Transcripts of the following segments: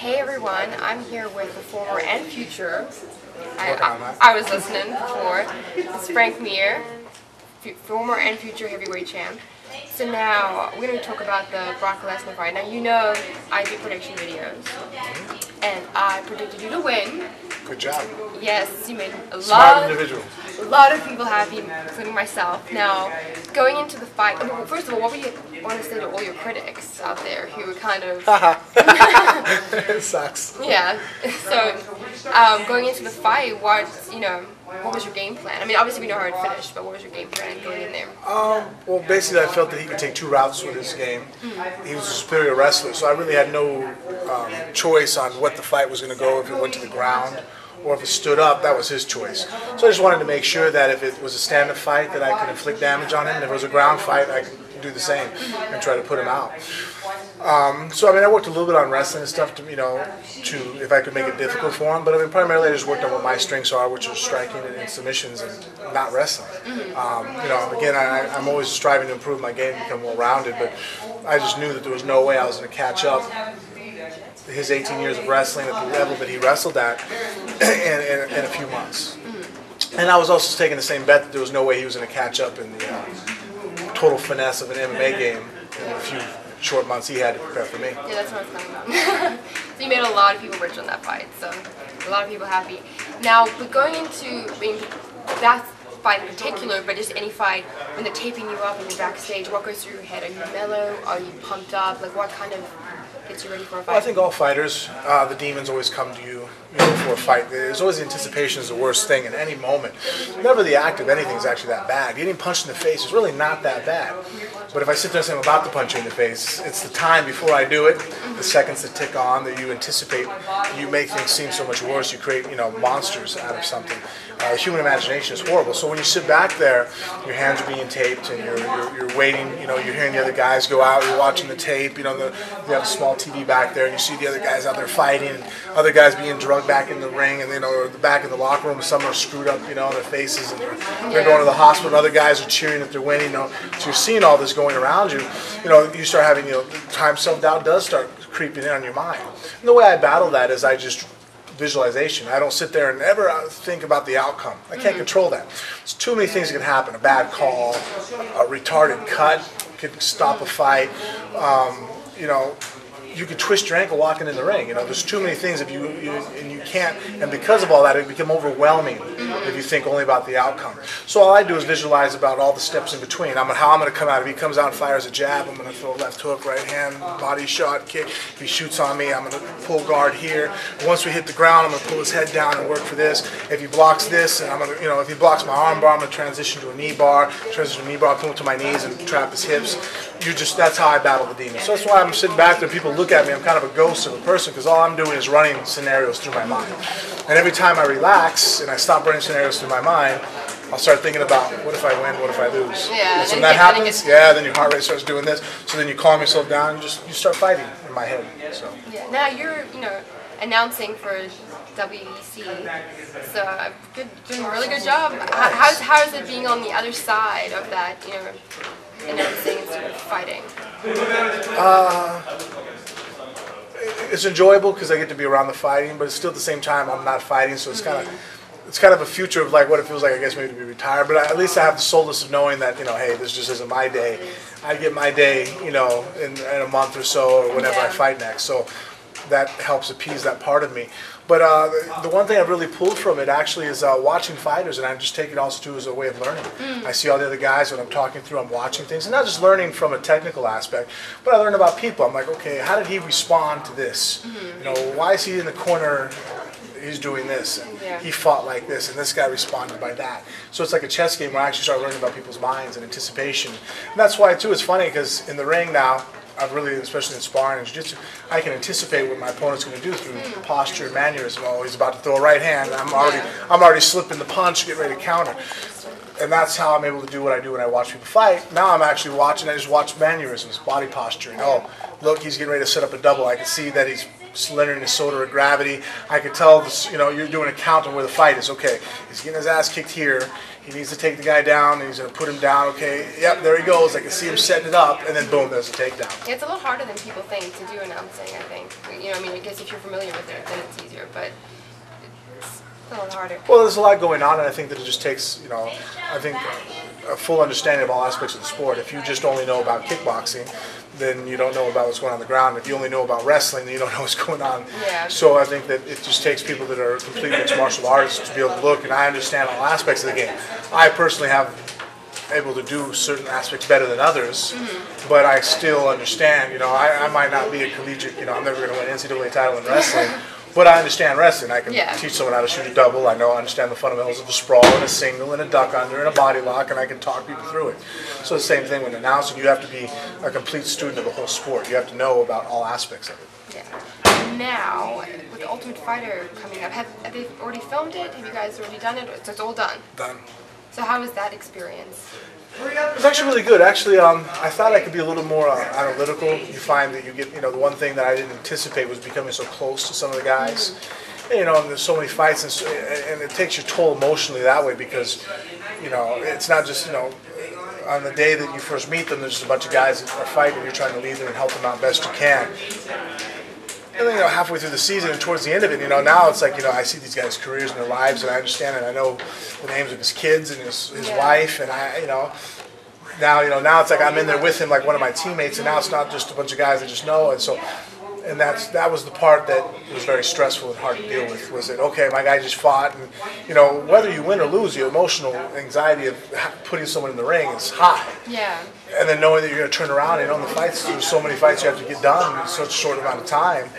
Hey everyone, I'm here with the former and future. I was listening before. It's Frank Mir, former and future heavyweight champ. So now we're going to talk about the Brock Lesnar fight. Now you know I do prediction videos, and I predicted you to win. Good job. Yes, you made a Smart individual. A lot of people happy, including myself. Now, going into the fight, well, first of all, what would you want to say to all your critics out there who were kind of... It sucks. Yeah. So, going into the fight, what was your game plan? I mean, obviously we know how it finished, but what was your game plan going in there? Well, basically I felt that he could take two routes with his game. He was a superior wrestler, so I really had no choice on what the fight was going to go, if it went to the ground or if it stood up. That was his choice. So I just wanted to make sure that if it was a stand-up fight that I could inflict damage on him, and if it was a ground fight I could do the same and try to put him out. So I mean, I worked a little bit on wrestling and stuff to if I could make it difficult for him. But I mean, primarily I just worked on what my strengths are, which are striking and submissions, and not wrestling. Again, I'm always striving to improve my game, become more rounded. But I just knew that there was no way I was going to catch up his 18 years of wrestling at the level that he wrestled at in a few months. And I was also taking the same bet that there was no way he was going to catch up in the total finesse of an MMA game in a few short months he had to prepare for me. Yeah, that's what I was talking about. So you made a lot of people rich on that fight, so a lot of people happy. Now, but going into that fight in particular, but just any fight, when they're taping you up and you're backstage, what goes through your head? Are you mellow? Are you pumped up? Like, what kind of gets you ready for a fight? Well, I think all fighters, the demons always come to you before a fight. There's always the anticipation is the worst thing in any moment. Never the act of anything is actually that bad. Getting punched in the face is really not that bad. But if I sit there and say I'm about to punch you in the face, it's the time before I do it, the seconds that tick on that you anticipate. You make things seem so much worse. You create, monsters out of something. Human imagination is horrible. So when you sit back there, your hands are being taped and you're waiting. You're hearing the other guys go out. You're watching the tape. You have a small TV back there, and you see the other guys out there fighting, and other guys being drugged back in the ring, and or the back in the locker room. Some are screwed up, on their faces, and they're going to the hospital. And other guys are cheering if they're winning. So you're seeing all this going around you. You start having time self-doubt does start creeping in on your mind. And the way I battle that is I just visualization. I don't sit there and ever think about the outcome. I can't control that. There's too many things that can happen. A bad call, a retarded cut could stop a fight. You could twist your ankle walking in the ring. There's too many things and you can't. And because of all that, it become overwhelming if you think only about the outcome. So all I do is visualize about all the steps in between. How I'm going to come out. If he comes out and fires a jab, I'm going to throw a left hook, right hand, body shot, kick. If he shoots on me, I'm going to pull guard here. Once we hit the ground, I'm going to pull his head down and work for this. If he blocks this, and I'm going to, if he blocks my arm bar, I'm going to transition to a knee bar. Transition to a knee bar, pull him to my knees and trap his hips. That's how I battle the demons. So that's why I'm sitting back there. People look at me. I'm kind of a ghost of a person because all I'm doing is running scenarios through my mind. And every time I relax and I stop running scenarios through my mind, I'll start thinking about what if I win, what if I lose. Yeah. And so when that happens, then your heart rate starts doing this. So then you calm yourself down and you start fighting in my head. So. Yeah. Now you're announcing for WEC, so doing a really good job. How is it being on the other side of that? Announcing instead of fighting? It's enjoyable because I get to be around the fighting, but it's still at the same time I'm not fighting, so it's kind of a future of like what it feels like, I guess, maybe to be retired. But at least I have the solace of knowing that hey, this just isn't my day. I get my day, in a month or so or whenever I fight next. So that helps appease that part of me. But the one thing I've really pulled from it actually is watching fighters, and I just take it also too as a way of learning. I see all the other guys when I'm talking through, I'm watching things, and not just learning from a technical aspect, but I learn about people. I'm like, okay, how did he respond to this? Why is he in the corner? He's doing this, and he fought like this, and this guy responded by that. So it's like a chess game where I actually start learning about people's minds and anticipation. And that's why too it's funny because in the ring now, I've really, especially in sparring and jiu-jitsu, I can anticipate what my opponent's going to do through posture and mannerism. Oh, he's about to throw a right hand. I'm already slipping the punch, get ready to counter. And that's how I'm able to do what I do when I watch people fight. Now I'm actually watching. I just watch mannerisms, body posturing. Oh, look, he's getting ready to set up a double. I can see that he's learning his center of gravity. I could tell this, you're doing a count on where the fight is. Okay, he's getting his ass kicked here. He needs to take the guy down, and he's going to put him down. Okay, yep, there he goes. I can see him setting it up, and then boom, there's a takedown. Yeah, it's a little harder than people think to do announcing, I think. I guess if you're familiar with it, then it's easier, but it's a little harder. Well, there's a lot going on, and I think that it just takes, I think a full understanding of all aspects of the sport. If you just only know about kickboxing, then you don't know about what's going on the ground. If you only know about wrestling, then you don't know what's going on. Yeah. So I think that it just takes people that are complete mixed martial artists to be able to look, and I understand all aspects of the game. I personally have able to do certain aspects better than others, but I still understand, I might not be a collegiate, I'm never going to win an NCAA title in wrestling, but I understand wrestling. I can teach someone how to shoot a double. I understand the fundamentals of a sprawl and a single and a duck under and a body lock, and I can talk people through it. So the same thing when announcing, you have to be a complete student of the whole sport. You have to know about all aspects of it. Yeah. Now, with the Ultimate Fighter coming up, have they already filmed it? Have you guys already done it? So it's all done? Done. So how was that experience? It was actually really good. Actually, I thought I could be a little more analytical. You find that you get, the one thing that I didn't anticipate was becoming so close to some of the guys. And, and there's so many fights, and it takes your toll emotionally that way because, it's not just, on the day that you first meet them, there's just a bunch of guys that are fighting, you're trying to lead them and help them out best you can. And then, halfway through the season and towards the end of it, now it's like, I see these guys' careers and their lives, and I understand and I know the names of his kids and his wife, and now it's like I'm in there with him like one of my teammates, and now it's not just a bunch of guys I just know, and that was the part that was very stressful and hard to deal with. Was that okay? My guy just fought, and whether you win or lose, the emotional anxiety of putting someone in the ring is high. Yeah. And then knowing that you're going to turn around, in the fights, there's so many fights you have to get done in such a short amount of time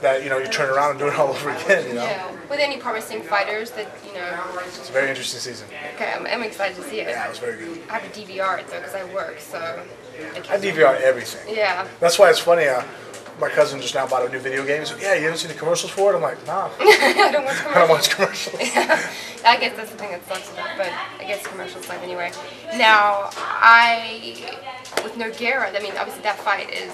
that you turn around and do it all over again. Yeah. With any promising fighters that It's a very interesting season. Okay, I'm excited to see it. Yeah, it was very good. I have to DVR it though because I work, so. I DVR everything. Yeah. That's why it's funny. My cousin just now bought a new video game. He's like, "Yeah, you haven't seen the commercials for it?" I'm like, "Nah." I don't watch commercials. I don't watch commercials. Yeah. I guess that's the thing that sucks about it, but I guess commercials like anyway. Now, with Nogueira, obviously that fight is,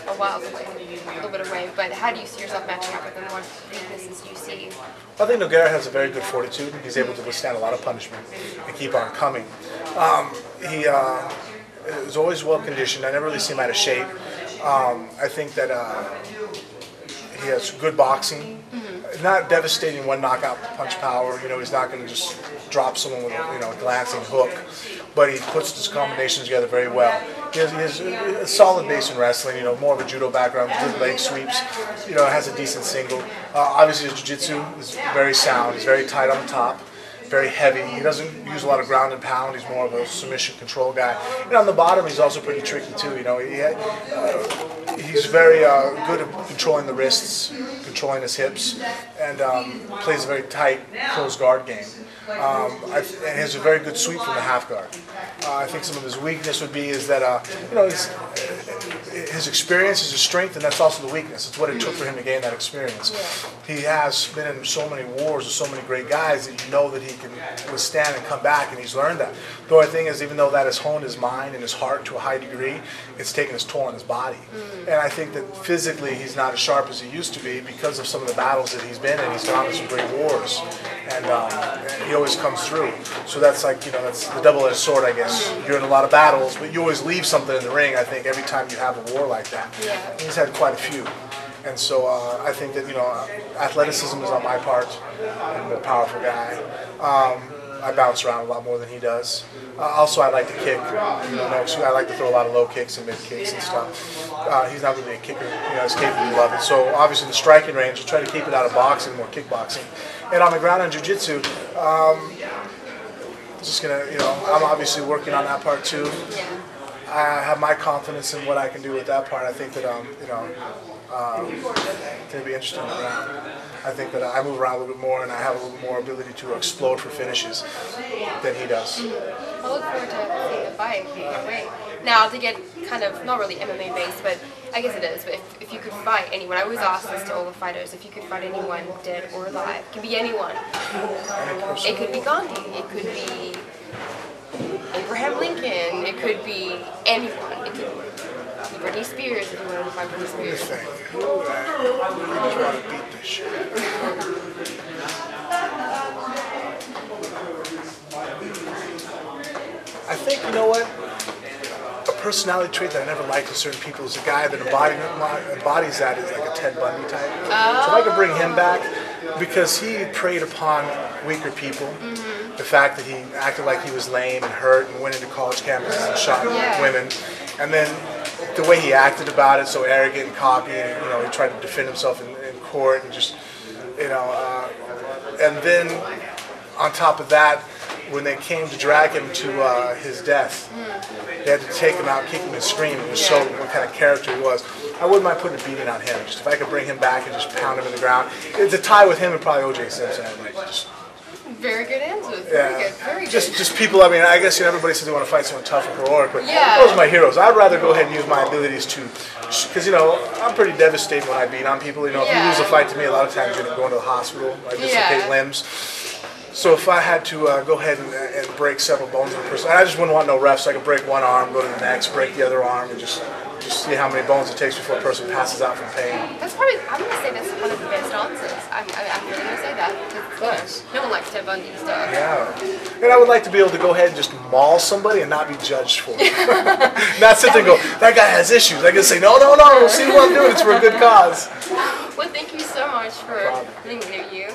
a while away, a little bit away, but how do you see yourself matching up with him? What weaknesses do you see? I think Nogueira has a very good fortitude. He's able to withstand a lot of punishment and keep on coming. He is always well conditioned. I never really see him out of shape. I think that he has good boxing, not devastating one knockout punch power. He's not going to just drop someone with a glancing hook, but he puts his combinations together very well. He has a solid base in wrestling. More of a judo background, good leg sweeps. Has a decent single. Obviously, his jiu-jitsu is very sound. He's very tight on the top. Very heavy. He doesn't use a lot of ground and pound. He's more of a submission control guy. And on the bottom, he's also pretty tricky too. He's very good at controlling the wrists, controlling his hips, and plays a very tight, close guard game. And he has a very good sweep from the half guard. I think some of his weakness would be is that his experience is his strength, and that's also the weakness. It's what it took for him to gain that experience. Yeah. He has been in so many wars with so many great guys that that he can withstand and come back, and he's learned that. The only thing is, even though that has honed his mind and his heart to a high degree, it's taken its toll on his body. And I think that physically he's not as sharp as he used to be because of some of the battles that he's been in. He's gone to some great wars, and he always comes through. So that's like, that's the double-edged sword, I guess. You're in a lot of battles, but you always leave something in the ring, I think, every time you have a war like that. Yeah. He's had quite a few. And so I think that, athleticism is on my part. I'm a more powerful guy. I bounce around a lot more than he does. Also, I like to kick. I like to throw a lot of low kicks and mid kicks and stuff. He's not really a kicker. He's capable of it. So obviously, the striking range, we'll try to keep it out of boxing, more kickboxing. And on the ground in jiu-jitsu, just gonna, I'm obviously working on that part too. I have my confidence in what I can do with that part. I think that it's going to be interesting on the ground. I think that I move around a little bit more, and I have a little more ability to explode for finishes than he does. I look forward to seeing the fight. Can't wait. Now, to get kind of, not really MMA based, but I guess it is, but if you could fight anyone, I always ask this to all the fighters, if you could fight anyone, dead or alive, it can be anyone. It could be Gandhi, it could be Abraham Lincoln, it could be anyone. Britney Spears if you wanted to fight Britney Spears. I just want to beat this shit. I think, you know what? A personality trait that I never liked in certain people is a guy that embodies that is like a Ted Bundy type. So if I could bring him back, because he preyed upon weaker people. The fact that he acted like he was lame and hurt and went into college campuses and shot women. And then the way he acted about it, so arrogant and cocky, and he tried to defend himself in court and just, and then on top of that, when they came to drag him to his death, they had to take him out, kick him and scream, and just show what kind of character he was. I wouldn't mind putting a beating on him. Just if I could bring him back and just pound him in the ground. It's a tie with him and probably O.J. Simpson. I'd like to just. Very good answers. Very good. Very good. Just people. I mean, I guess everybody says they want to fight someone tough and heroic, but those are my heroes. I'd rather go ahead and use my abilities to, because I'm pretty devastated when I beat on people. If you lose a fight to me, a lot of times you're going to the hospital. I dislocate limbs. So if I had to go ahead and break several bones in a person, I just wouldn't want no refs. So I could break one arm, go to the next, break the other arm, and just see how many bones it takes before a person passes out from pain. That's probably, I'm going to say that's one of the best answers. I'm really going to say that. Nice. No one likes Ted Bundy stuff. Yeah. And I would like to be able to go ahead and just maul somebody and not be judged for it. Not sit there and go, that guy has issues. I can say, no, see what I'm doing. It's for a good cause. Well, thank you so much for letting me know you.